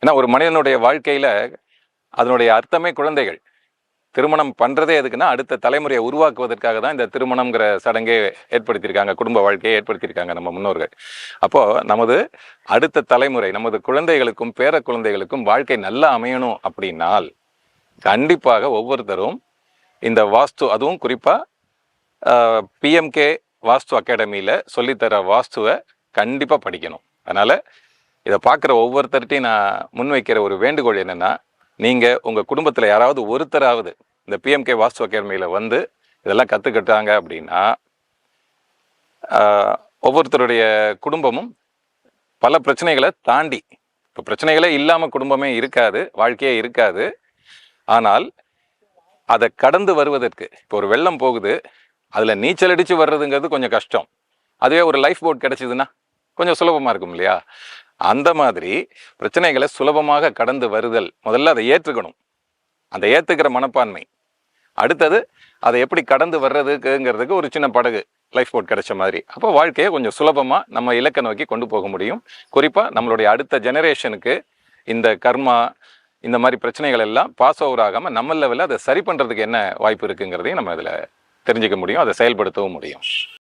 ஏன்னா ஒரு மனிதனுடைய வாழ்க்கையில் அதனுடைய அர்த்தமே குழந்தைகள். திருமணம் பண்ணுறதே எதுக்குன்னா அடுத்த தலைமுறையை உருவாக்குவதற்காக தான் இந்த திருமணம்ங்கிற சடங்கே ஏற்படுத்தியிருக்காங்க, குடும்ப வாழ்க்கையை ஏற்படுத்தியிருக்காங்க நம்ம முன்னோர்கள். அப்போது நமது அடுத்த தலைமுறை, நமது குழந்தைகளுக்கும் பேர குழந்தைகளுக்கும் வாழ்க்கை நல்லா அமையணும் அப்படின்னால் கண்டிப்பாக ஒவ்வொருத்தரும் இந்த வாஸ்து, அதுவும் குறிப்பாக பிஎம்கே வாஸ்து அகாடமியில் சொல்லித்தர வாஸ்துவை கண்டிப்பாக படிக்கணும். அதனால் இதை பார்க்குற ஒவ்வொருத்தர்கிட்டையும் நான் முன்வைக்கிற ஒரு வேண்டுகோள் என்னென்னா, நீங்கள் உங்கள் குடும்பத்தில் யாராவது ஒருத்தராவது இந்த பிஎம்கே வாஸ்து அகாடமியில் வந்து இதெல்லாம் கற்றுக்கிட்டாங்க அப்படின்னா ஒவ்வொருத்தருடைய குடும்பமும் பல பிரச்சனைகளை தாண்டி, இப்போ பிரச்சனைகளே இல்லாமல் குடும்பமே இருக்காது, வாழ்க்கையே இருக்காது. ஆனால் அதை கடந்து வருவதற்கு, இப்போ ஒரு வெள்ளம் போகுது, அதில் நீச்சல் அடித்து வர்றதுங்கிறது கொஞ்சம் கஷ்டம். அதுவே ஒரு லைஃப் போட் கிடச்சிதுன்னா கொஞ்சம் சுலபமாக இருக்கும் இல்லையா? அந்த மாதிரி பிரச்சனைகளை சுலபமாக கடந்து வருதல், முதல்ல அதை ஏற்றுக்கணும், அந்த ஏற்றுக்கிற மனப்பான்மை. அடுத்தது அதை எப்படி கடந்து வர்றதுக்குங்கிறதுக்கு ஒரு சின்ன படகு, லைஃப் போட் கிடைச்ச மாதிரி. அப்போ வாழ்க்கையை கொஞ்சம் சுலபமாக நம்ம இலக்கை நோக்கி கொண்டு போக முடியும். குறிப்பாக நம்மளுடைய அடுத்த ஜெனரேஷனுக்கு இந்த கர்மா, இந்த மாதிரி பிரச்சனைகள் எல்லாம் பாஸ் ஓவர் ஆகாமல் நம்ம லெவலில் அதை சரி பண்ணுறதுக்கு என்ன வாய்ப்பு இருக்குங்கிறதையும் நம்ம இதில் தெரிஞ்சுக்க முடியும், அதை செயல்படுத்தவும் முடியும்.